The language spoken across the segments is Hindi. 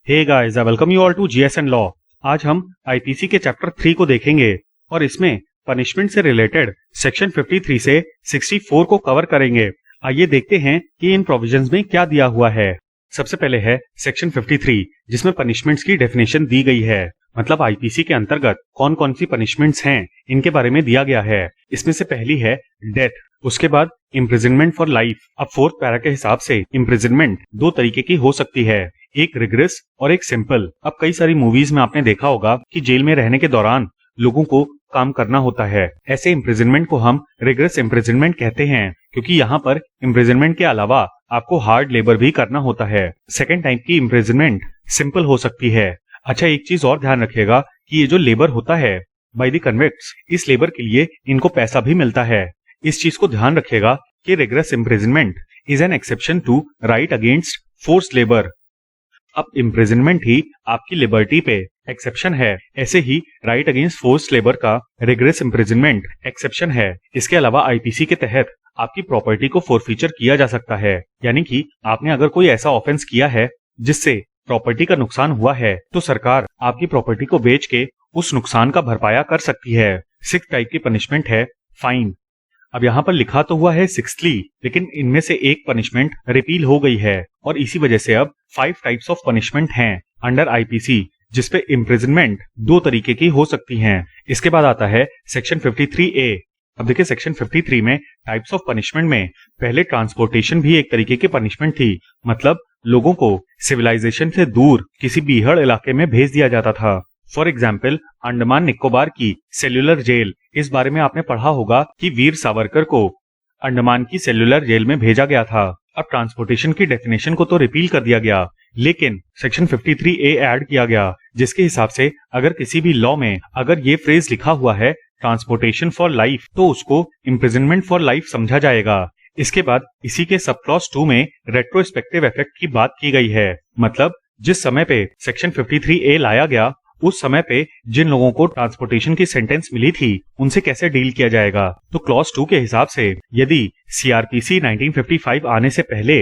Hey guys, I welcome you all to GS and law. आज हम आईपीसी के चैप्टर 3 को देखेंगे और इसमें पनिशमेंट से रिलेटेड सेक्शन 53 से 64 को कवर करेंगे। आइए देखते हैं कि इन प्रोविजंस में क्या दिया हुआ है। सबसे पहले है सेक्शन 53, जिसमें पनिशमेंट्स की डेफिनेशन दी गई है। मतलब आईपीसी के अंतर्गत कौन कौन सी पनिशमेंट्स हैं, इनके बारे में दिया गया है। इसमें से पहली है डेथ, उसके बाद इम्प्रिजनमेंट फॉर लाइफ। अब फोर्थ पैरा के हिसाब से इम्प्रिजनमेंट दो तरीके की हो सकती है, एक रिग्रेस और एक सिंपल। अब कई सारी मूवीज में आपने देखा होगा कि जेल में रहने के दौरान लोगों को काम करना होता है। ऐसे इम्प्रिजनमेंट को हम रिग्रेस इम्प्रिजनमेंट कहते हैं, क्योंकि यहाँ पर इम्प्रिजनमेंट के अलावा आपको हार्ड लेबर भी करना होता है। सेकेंड टाइप की इम्प्रिजनमेंट सिंपल हो सकती है। अच्छा, एक चीज और ध्यान रखिएगा कि ये जो लेबर होता है बाय द कन्विक्ट्स, इस लेबर के लिए इनको पैसा भी मिलता है। इस चीज को ध्यान रखिएगा कि rigorous imprisonment is an exception to right against forced labour. अब इम्प्रिजनमेंट ही आपकी लिबर्टी पे एक्सेप्शन है, ऐसे ही राइट अगेंस्ट फोर्स्ड लेबर का रिग्रेस इम्प्रिजनमेंट एक्सेप्शन है। इसके अलावा आईपीसी के तहत आपकी प्रॉपर्टी को फोरफीचर किया जा सकता है, यानी कि आपने अगर कोई ऐसा ऑफेंस किया है जिससे प्रॉपर्टी का नुकसान हुआ है, तो सरकार आपकी प्रॉपर्टी को बेच के उस नुकसान का भरपाया कर सकती है। सिक्स्थ टाइप की पनिशमेंट है फाइन। अब यहाँ पर लिखा तो हुआ है सिक्सली, लेकिन इनमें से एक पनिशमेंट रिपील हो गई है और इसी वजह से अब 5 टाइप्स ऑफ पनिशमेंट हैं अंडर आईपीसी, जिसपे इम्प्रिजनमेंट दो तरीके की हो सकती हैं। इसके बाद आता है सेक्शन 53A। अब देखिए, सेक्शन 53 में टाइप्स ऑफ पनिशमेंट में पहले ट्रांसपोर्टेशन भी एक तरीके की पनिशमेंट थी। मतलब लोगों को सिविलाइजेशन से दूर किसी बीहड़ इलाके में भेज दिया जाता था। फॉर एग्जाम्पल, अंडमान निकोबार की सेल्यूलर जेल। इस बारे में आपने पढ़ा होगा कि वीर सावरकर को अंडमान की सेल्यूलर जेल में भेजा गया था। अब ट्रांसपोर्टेशन की डेफिनेशन को तो रिपील कर दिया गया, लेकिन सेक्शन 53A ऐड किया गया, जिसके हिसाब से अगर किसी भी लॉ में अगर ये फ्रेज लिखा हुआ है ट्रांसपोर्टेशन फॉर लाइफ, तो उसको इम्प्रिजनमेंट फॉर लाइफ समझा जाएगा। इसके बाद इसी के सब क्लॉज 2 में रेट्रोस्पेक्टिव इफेक्ट की बात की गई है। मतलब जिस समय पे सेक्शन 53A लाया गया, उस समय पे जिन लोगों को ट्रांसपोर्टेशन की सेंटेंस मिली थी, उनसे कैसे डील किया जाएगा। तो क्लॉज 2 के हिसाब से यदि सीआरपीसी 1955 आने से पहले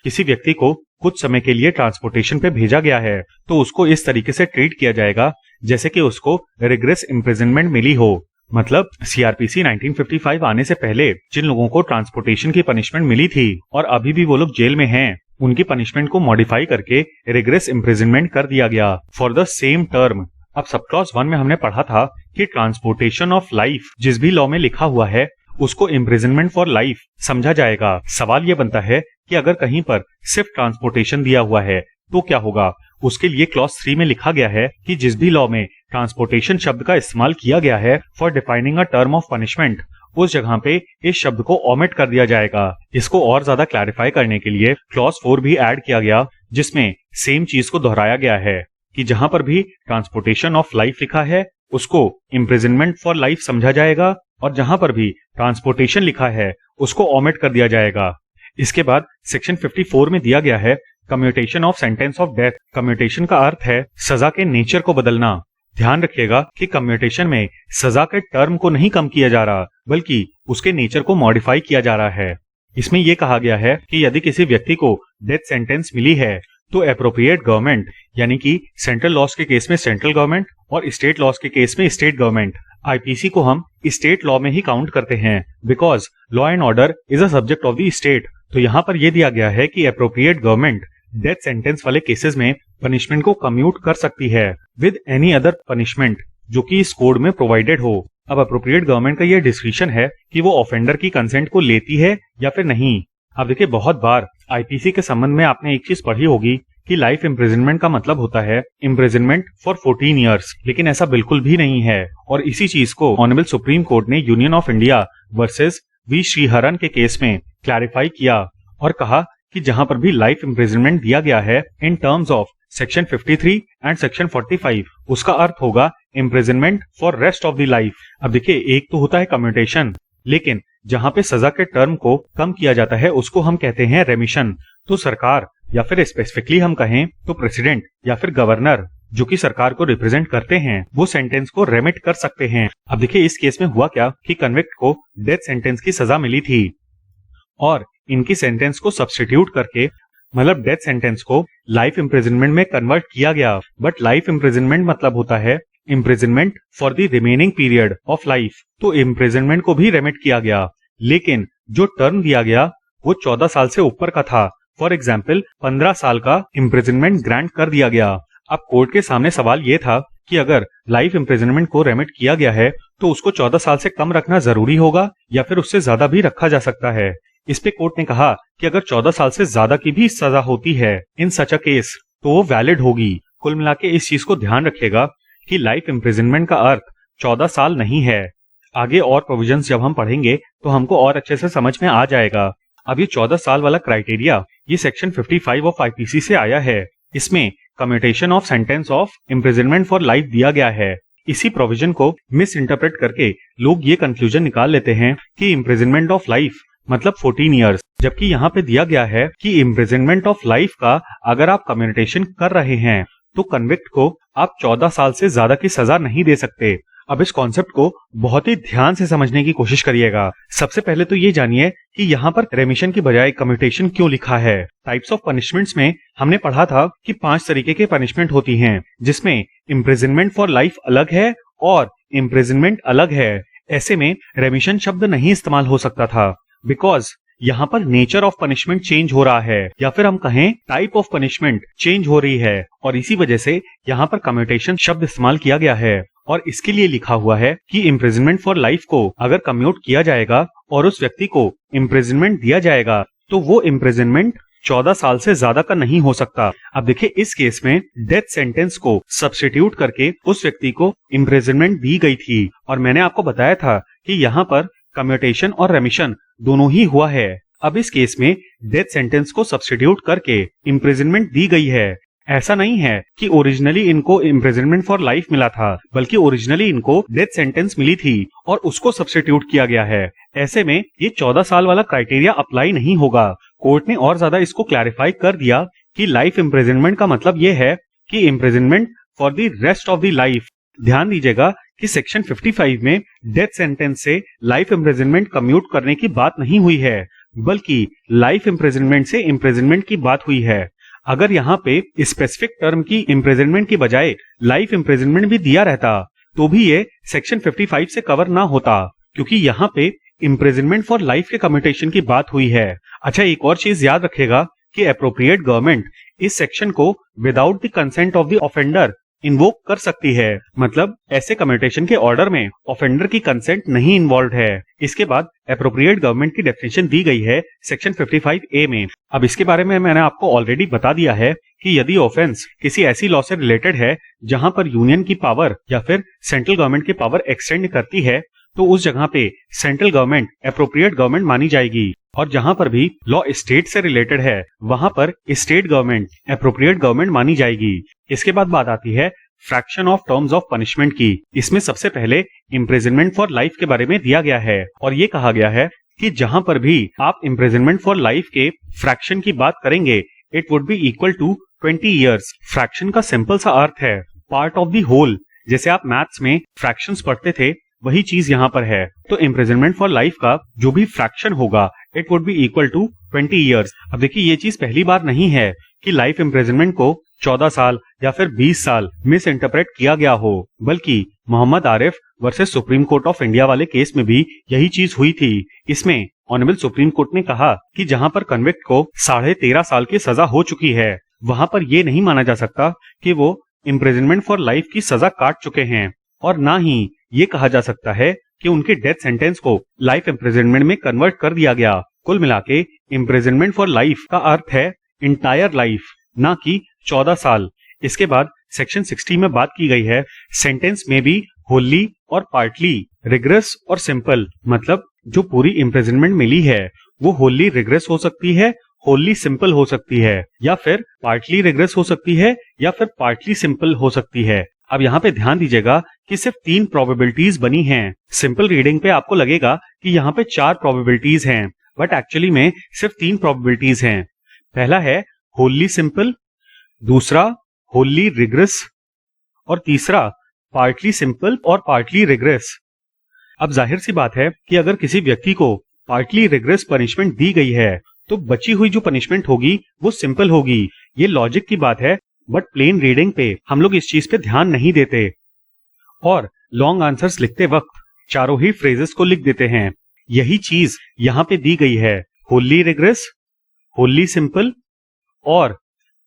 किसी व्यक्ति को कुछ समय के लिए ट्रांसपोर्टेशन पे भेजा गया है, तो उसको इस तरीके से ट्रीट किया जाएगा जैसे कि उसको रिग्रेस इम्प्रिजनमेंट मिली हो। मतलब सीआरपीसी 1955 आने से पहले जिन लोगों को ट्रांसपोर्टेशन की पनिशमेंट मिली थी और अभी भी वो लोग जेल में हैं, उनकी पनिशमेंट को मॉडिफाई करके रिग्रेस इम्प्रिजनमेंट कर दिया गया फॉर द सेम टर्म। अब सब क्लॉज 1 में हमने पढ़ा था कि ट्रांसपोर्टेशन ऑफ लाइफ जिस भी लॉ में लिखा हुआ है, उसको इम्प्रिजनमेंट फॉर लाइफ समझा जाएगा। सवाल ये बनता है कि अगर कहीं पर सिर्फ ट्रांसपोर्टेशन दिया हुआ है तो क्या होगा। उसके लिए क्लॉज 3 में लिखा गया है कि जिस भी लॉ में ट्रांसपोर्टेशन शब्द का इस्तेमाल किया गया है for defining a term of punishment, उस जगह पे इस शब्द को ओमिट कर दिया जाएगा। इसको और ज्यादा क्लैरिफाई करने के लिए क्लॉज 4 भी ऐड किया गया, जिसमें सेम चीज को दोहराया गया है कि जहां पर भी ट्रांसपोर्टेशन ऑफ लाइफ लिखा है, उसको इम्प्रिजनमेंट फॉर लाइफ समझा जाएगा, और जहां पर भी ट्रांसपोर्टेशन लिखा है, उसको ओमिट कर दिया जाएगा। इसके बाद सेक्शन 54 में दिया गया है commutation of sentence of death. Commutation का अर्थ है सजा के नेचर को बदलना। ध्यान रखिएगा कि कम्यूटेशन में सजा के टर्म को नहीं कम किया जा रहा, बल्कि उसके नेचर को मॉडिफाई किया जा रहा है। इसमें यह कहा गया है कि यदि किसी व्यक्ति को डेथ सेंटेंस मिली है, तो एप्रोप्रिएट गवर्नमेंट, यानी कि सेंट्रल लॉज के केस में सेंट्रल गवर्नमेंट और स्टेट लॉज के केस में स्टेट गवर्नमेंट, आईपीसी को हम स्टेट लॉ में ही काउंट करते हैं, because law and order is a subject of the state. तो यहाँ पर यह दिया गया है कि एप्रोप्रिएट गवर्नमेंट डेथ सेंटेंस वाले केसेस में पनिशमेंट को कम्यूट कर सकती है विद एनी अदर पनिशमेंट जो कि इस कोड में प्रोवाइडेड हो। अब अप्रोप्रिएट गवर्नमेंट का यह डिस्क्रिप्शन है कि वो ऑफेंडर की कंसेंट को लेती है या फिर नहीं। अब देखिए, बहुत बार आईपीसी के संबंध में आपने एक चीज पढ़ी होगी कि लाइफ इम्प्रिजनमेंट का मतलब होता है इम्प्रिजनमेंट फॉर 14 ईयर्स, लेकिन ऐसा बिल्कुल भी नहीं है। और इसी चीज को ऑनरेबल सुप्रीम कोर्ट ने union of India versus V Sriharan के केस में क्लैरिफाई किया और कहा कि जहां पर भी लाइफ इम्प्रिजनमेंट दिया गया है in terms of section 53 and section 45, उसका अर्थ होगा imprisonment for rest of the life. अब देखिए, एक तो होता है कम्यूटेशन, लेकिन जहां पे सजा के टर्म को कम किया जाता है उसको हम कहते हैं रेमिशन। तो सरकार, या फिर स्पेसिफिकली हम कहें तो प्रेसिडेंट या फिर गवर्नर, जो कि सरकार को रिप्रेजेंट करते हैं, वो सेंटेंस को रेमिट कर सकते हैं। अब देखिए, इस केस में हुआ क्या कि कन्विक्ट को डेथ सेंटेंस की सजा मिली थी और इनकी सेंटेंस को सब्स्टिट्यूट करके मतलब डेथ सेंटेंस को लाइफ इम्प्रिजनमेंट में कन्वर्ट किया गया। बट लाइफ इम्प्रिजनमेंट मतलब होता है imprisonment for the remaining period of life. तो इम्प्रिजनमेंट को भी रेमिट किया गया, लेकिन जो टर्म दिया गया वो 14 साल से ऊपर का था। फॉर एग्जाम्पल 15 साल का इम्प्रिजनमेंट ग्रांट कर दिया गया। अब कोर्ट के सामने सवाल ये था कि अगर लाइफ इम्प्रिजनमेंट को रेमिट किया गया है तो उसको 14 साल से कम रखना जरूरी होगा या फिर उससे ज्यादा भी रखा जा सकता है। इस पे कोर्ट ने कहा कि अगर 14 साल से ज्यादा की भी सजा होती है इन सच अ केस तो वो वैलिड होगी। कुल मिला के इस चीज को ध्यान रखिएगा कि लाइफ इम्प्रिजनमेंट का अर्थ 14 साल नहीं है। आगे और प्रोविजंस जब हम पढ़ेंगे तो हमको और अच्छे से समझ में आ जाएगा। अब ये 14 साल वाला क्राइटेरिया ये सेक्शन 55 ऑफ आईपीसी से आया है। इसमें commutation of sentence of imprisonment for life दिया गया है। इसी प्रोविजन को मिस इंटरप्रेट करके लोग ये कंक्लूजन निकाल लेते हैं कि इम्प्रिजनमेंट ऑफ लाइफ मतलब 14 इयर्स, जबकि यहाँ पे दिया गया है कि इम्प्रिजनमेंट ऑफ लाइफ का अगर आप कम्यूटेशन कर रहे हैं तो कन्विक्ट को आप 14 साल से ज्यादा की सजा नहीं दे सकते। अब इस कॉन्सेप्ट को बहुत ही ध्यान से समझने की कोशिश करिएगा। सबसे पहले तो ये जानिए कि यहाँ पर रेमिशन की बजाय कम्यूटेशन क्यों लिखा है। टाइप्स ऑफ पनिशमेंट्स में हमने पढ़ा था कि 5 तरीके के पनिशमेंट होती हैं, जिसमें इम्प्रिजनमेंट फॉर लाइफ अलग है और इम्प्रिजनमेंट अलग है। ऐसे में रेमिशन शब्द नहीं इस्तेमाल हो सकता था, बिकॉज यहाँ पर नेचर ऑफ पनिशमेंट चेंज हो रहा है, या फिर हम कहें टाइप ऑफ पनिशमेंट चेंज हो रही है, और इसी वजह से यहाँ पर कम्यूटेशन शब्द इस्तेमाल किया गया है। और इसके लिए लिखा हुआ है कि इम्प्रिजनमेंट फॉर लाइफ को अगर कम्यूट किया जाएगा और उस व्यक्ति को इम्प्रिजनमेंट दिया जाएगा तो वो इम्प्रिजनमेंट 14 साल से ज्यादा का नहीं हो सकता। अब देखिए इस केस में डेथ सेंटेंस को सब्स्टिट्यूट करके उस व्यक्ति को इम्प्रिजनमेंट दी गई थी, और मैंने आपको बताया था कि यहाँ पर कम्यूटेशन और रेमिशन दोनों ही हुआ है। अब इस केस में डेथ सेंटेंस को सब्स्टिट्यूट करके इम्प्रिजनमेंट दी गई है। ऐसा नहीं है कि ओरिजिनली इनको इम्प्रिजनमेंट फॉर लाइफ मिला था, बल्कि ओरिजिनली इनको डेथ सेंटेंस मिली थी और उसको सब्स्टिट्यूट किया गया है। ऐसे में ये 14 साल वाला क्राइटेरिया अप्लाई नहीं होगा। कोर्ट ने और ज्यादा इसको क्लैरिफाई कर दिया कि लाइफ इम्प्रिजनमेंट का मतलब ये है कि imprisonment for the rest of the life. ध्यान दीजिएगा कि सेक्शन 55 में डेथ सेंटेंस से लाइफ इम्प्रिजनमेंट कम्यूट करने की बात नहीं हुई है, बल्कि लाइफ इम्प्रिजनमेंट से इम्प्रिजनमेंट की बात हुई है। अगर यहाँ पे स्पेसिफिक टर्म की इम्प्रिजनमेंट की बजाय लाइफ इम्प्रिजनमेंट भी दिया रहता तो भी ये सेक्शन 55 से कवर ना होता, क्योंकि यहाँ पे इम्प्रिजनमेंट फॉर लाइफ के कम्यूटेशन की बात हुई है। अच्छा, एक और चीज याद रखेगा कि एप्रोप्रिएट गवर्नमेंट इस सेक्शन को without the consent of the offender invoke कर सकती है। मतलब ऐसे कम्यूटेशन के ऑर्डर में ऑफेंडर की कंसेंट नहीं इन्वॉल्व है। इसके बाद एप्रोप्रिएट गवर्नमेंट की डेफिनेशन दी गई है सेक्शन 55A में। अब इसके बारे में मैंने आपको ऑलरेडी बता दिया है कि यदि ऑफेंस किसी ऐसी लॉ से रिलेटेड है जहां पर यूनियन की पावर या फिर सेंट्रल गवर्नमेंट की पावर एक्सटेंड करती है तो उस जगह पे सेंट्रल गवर्नमेंट एप्रोप्रिएट गवर्नमेंट मानी जाएगी, और जहां पर भी लॉ स्टेट से रिलेटेड है वहां पर स्टेट गवर्नमेंट एप्रोप्रिएट गवर्नमेंट मानी जाएगी। इसके बाद बात आती है fraction of terms of punishment की। इसमें सबसे पहले इम्प्रिजनमेंट फॉर लाइफ के बारे में दिया गया है, और ये कहा गया है कि जहां पर भी आप इम्प्रिजनमेंट फॉर लाइफ के फ्रैक्शन की बात करेंगे it would be equal to 20 years. Fraction का सिंपल सा अर्थ है पार्ट ऑफ द होल। जैसे आप मैथ्स में फ्रैक्शंस पढ़ते थे वही चीज यहाँ पर है। तो इम्प्रिजनमेंट फॉर लाइफ का जो भी फ्रैक्शन होगा it would be equal to 20 years. अब देखिए ये चीज पहली बार नहीं है कि लाइफ इम्प्रिजनमेंट को 14 साल या फिर 20 साल मिस इंटरप्रेट किया गया हो, बल्कि Mohammed Arif versus supreme court of India वाले केस में भी यही चीज हुई थी। इसमें ऑनरेबल सुप्रीम कोर्ट ने कहा कि जहां पर कन्विक्ट को 13.5 साल की सजा हो चुकी है वहां पर यह नहीं माना जा सकता कि वो इम्प्रिजनमेंट फॉर लाइफ की सजा काट चुके हैं, और ना ही ये कहा जा सकता है कि उनके डेथ सेंटेंस को लाइफ इम्प्रिजनमेंट में कन्वर्ट कर दिया गया। कुल मिला के इम्प्रिजनमेंट फॉर लाइफ का अर्थ है इंटायर लाइफ, ना कि 14 साल। इसके बाद सेक्शन 60 में बात की गई है सेंटेंस में भी होली और पार्टली रिग्रेस और सिंपल। मतलब जो पूरी इम्प्रिजनमेंट मिली है वो होली रिग्रेस हो सकती है, होली सिंपल हो सकती है, या फिर पार्टली रिग्रेस हो सकती है, या फिर पार्टली सिंपल हो सकती है। अब यहाँ पे ध्यान दीजिएगा कि सिर्फ 3 प्रोबेबिलिटीज बनी हैं। सिंपल रीडिंग पे आपको लगेगा कि यहाँ पे 4 प्रोबेबिलिटीज हैं, बट एक्चुअली में सिर्फ 3 प्रोबेबिलिटीज हैं। पहला है होली सिंपल, दूसरा होली रिग्रेस, और तीसरा पार्टली सिंपल और पार्टली रिग्रेस। अब जाहिर सी बात है कि अगर किसी व्यक्ति को पार्टली रिग्रेस पनिशमेंट दी गई है तो बची हुई जो पनिशमेंट होगी वो सिंपल होगी। ये लॉजिक की बात है, बट प्लेन रीडिंग पे हम लोग इस चीज पे ध्यान नहीं देते और लॉन्ग आंसर्स लिखते वक्त चारों ही फ्रेजेस को लिख देते हैं। यही चीज यहाँ पे दी गई है, होली रिग्रेस, होली सिंपल और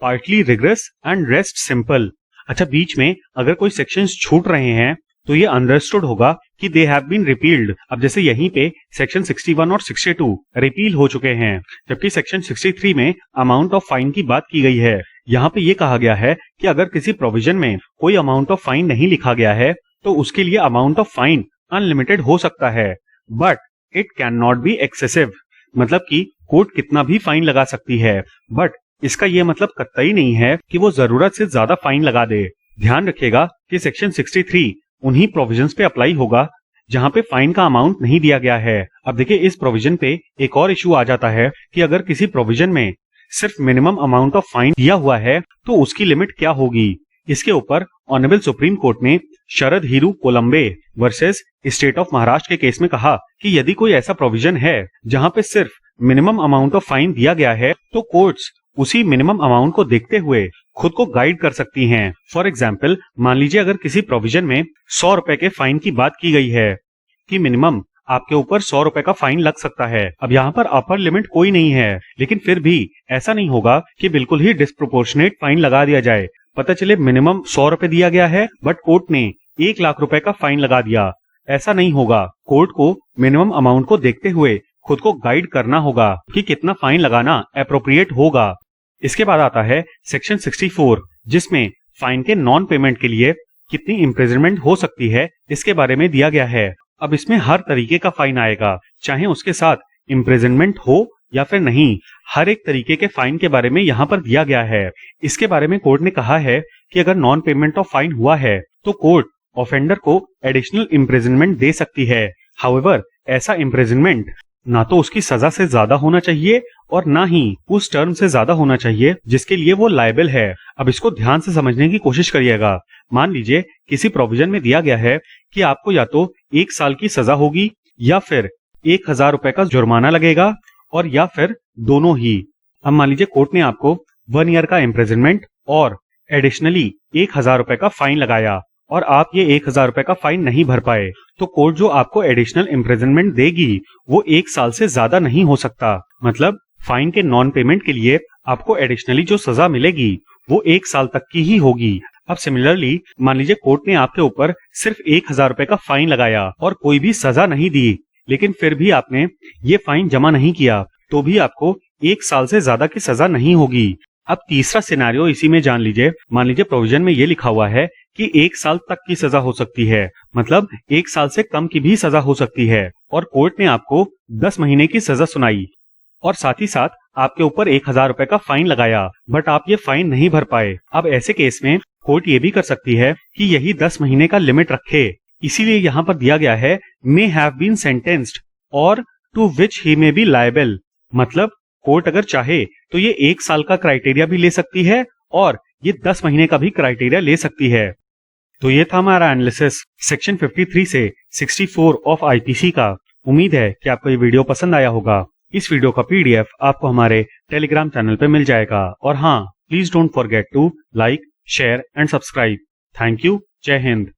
partly rigorous and rest simple. अच्छा, बीच में अगर कोई सेक्शंस छूट रहे हैं तो ये अंडरस्टूड होगा कि दे हैव बीन रिपील्ड। अब जैसे यहीं पे सेक्शन 61 और 62 रिपील हो चुके हैं, जबकि सेक्शन 63 में अमाउंट ऑफ फाइन की बात की गई है। यहाँ पे ये कहा गया है कि अगर किसी प्रोविजन में कोई अमाउंट ऑफ फाइन नहीं लिखा गया है तो उसके लिए अमाउंट ऑफ फाइन अनलिमिटेड हो सकता है, but it can not be excessive. मतलब कि कोर्ट कितना भी फाइन लगा सकती है, बट इसका ये मतलब कतई नहीं है कि वो जरूरत से ज्यादा फाइन लगा दे। ध्यान रखिएगा कि सेक्शन 63 उन्हीं प्रोविजंस पे अप्लाई होगा जहां पे फाइन का अमाउंट नहीं दिया गया है। अब देखिए, इस प्रोविजन पे एक और इशू आ जाता है कि अगर किसी प्रोविजन में सिर्फ मिनिमम अमाउंट ऑफ फाइन दिया हुआ है तो उसकी लिमिट क्या होगी। इसके ऊपर ऑनरेबल सुप्रीम कोर्ट ने Sharad Hiru Kolambe versus state of Maharashtra के केस में कहा कि यदि कोई ऐसा प्रोविजन है जहां पे सिर्फ मिनिमम अमाउंट ऑफ फाइन दिया गया है तो कोर्ट्स उसी मिनिमम अमाउंट को देखते हुए खुद को गाइड कर सकती हैं। फॉर एग्जाम्पल, मान लीजिए अगर किसी प्रोविजन में 100 रुपए के फाइन की बात की गई है कि मिनिमम आपके ऊपर 100 रुपए का फाइन लग सकता है। अब यहाँ पर अपर लिमिट कोई नहीं है, लेकिन फिर भी ऐसा नहीं होगा कि बिल्कुल ही डिस्प्रोपोर्शनेट फाइन लगा दिया जाए। पता चले मिनिमम 100 रुपए दिया गया है बट कोर्ट ने 1 लाख रुपए का फाइन लगा दिया। ऐसा नहीं होगा। कोर्ट को मिनिमम अमाउंट को देखते हुए खुद को गाइड करना होगा कि कितना फाइन लगाना एप्रोप्रिएट होगा। इसके बाद आता है सेक्शन 64, जिसमें फाइन के नॉन पेमेंट के लिए कितनी इम्प्रिजनमेंट हो सकती है इसके बारे में दिया गया है। अब इसमें हर तरीके का फाइन आएगा, चाहे उसके साथ इम्प्रिजनमेंट हो या फिर नहीं। हर एक तरीके के फाइन के बारे में यहाँ पर दिया गया है। इसके बारे में कोर्ट ने कहा है कि अगर नॉन पेमेंट ऑफ फाइन हुआ है तो कोर्ट ऑफेंडर को एडिशनल इम्प्रिजनमेंट दे सकती है। हाउएवर, ऐसा इम्प्रिजनमेंट ना तो उसकी सजा से ज्यादा होना चाहिए और ना ही उस टर्म से ज्यादा होना चाहिए जिसके लिए वो लायबल है। अब इसको ध्यान से समझने की कोशिश करिएगा। मान लीजिए किसी प्रोविजन में दिया गया है कि आपको या तो 1 साल की सजा होगी या फिर 1000 रुपए का जुर्माना लगेगा और या फिर दोनों ही। अब मान लीजिए कोर्ट ने आपको 1 ईयर का इम्प्रिजनमेंट और एडिशनली 1000 रुपए का फाइन लगाया और आप ये 1000 रुपए का फाइन नहीं भर पाए, तो कोर्ट जो आपको एडिशनल इम्प्रिजनमेंट देगी वो 1 साल से ज्यादा नहीं हो सकता। मतलब फाइन के नॉन पेमेंट के लिए आपको एडिशनली जो सजा मिलेगी वो 1 साल तक की ही होगी। अब सिमिलरली मान लीजिए कोर्ट ने आपके ऊपर सिर्फ 1000 रुपए का फाइन लगाया और कोई भी सजा नहीं दी, लेकिन फिर भी आपने ये फाइन जमा नहीं किया, तो भी आपको 1 साल से ज्यादा की सजा नहीं होगी। अब तीसरा सिनेरियो इसी में जान लीजिए। मान लीजिए प्रोविजन में ये लिखा हुआ है कि 1 साल तक की सजा हो सकती है, मतलब 1 साल से कम की भी सजा हो सकती है, और कोर्ट ने आपको 10 महीने की सजा सुनाई और साथ ही साथ आपके ऊपर 1000 रुपए का फाइन लगाया, बट आप ये फाइन नहीं भर पाए। अब ऐसे केस में कोर्ट ये भी कर सकती है कि यही 10 महीने का लिमिट रखे। इसीलिए यहाँ पर दिया गया है मे हैव बीन सेंटेंस्ड और to which he may be liable. मतलब कोर्ट अगर चाहे तो ये 1 साल का क्राइटेरिया भी ले सकती है और ये 10 महीने का भी क्राइटेरिया ले सकती है। तो ये था हमारा एनालिसिस सेक्शन 53 से 64 ऑफ आईपीसी का। उम्मीद है कि आपको ये वीडियो पसंद आया होगा। इस वीडियो का पीडीएफ आपको हमारे टेलीग्राम चैनल पे मिल जाएगा। और हाँ, please don't forget to like, share and subscribe. Thank you. जय हिंद।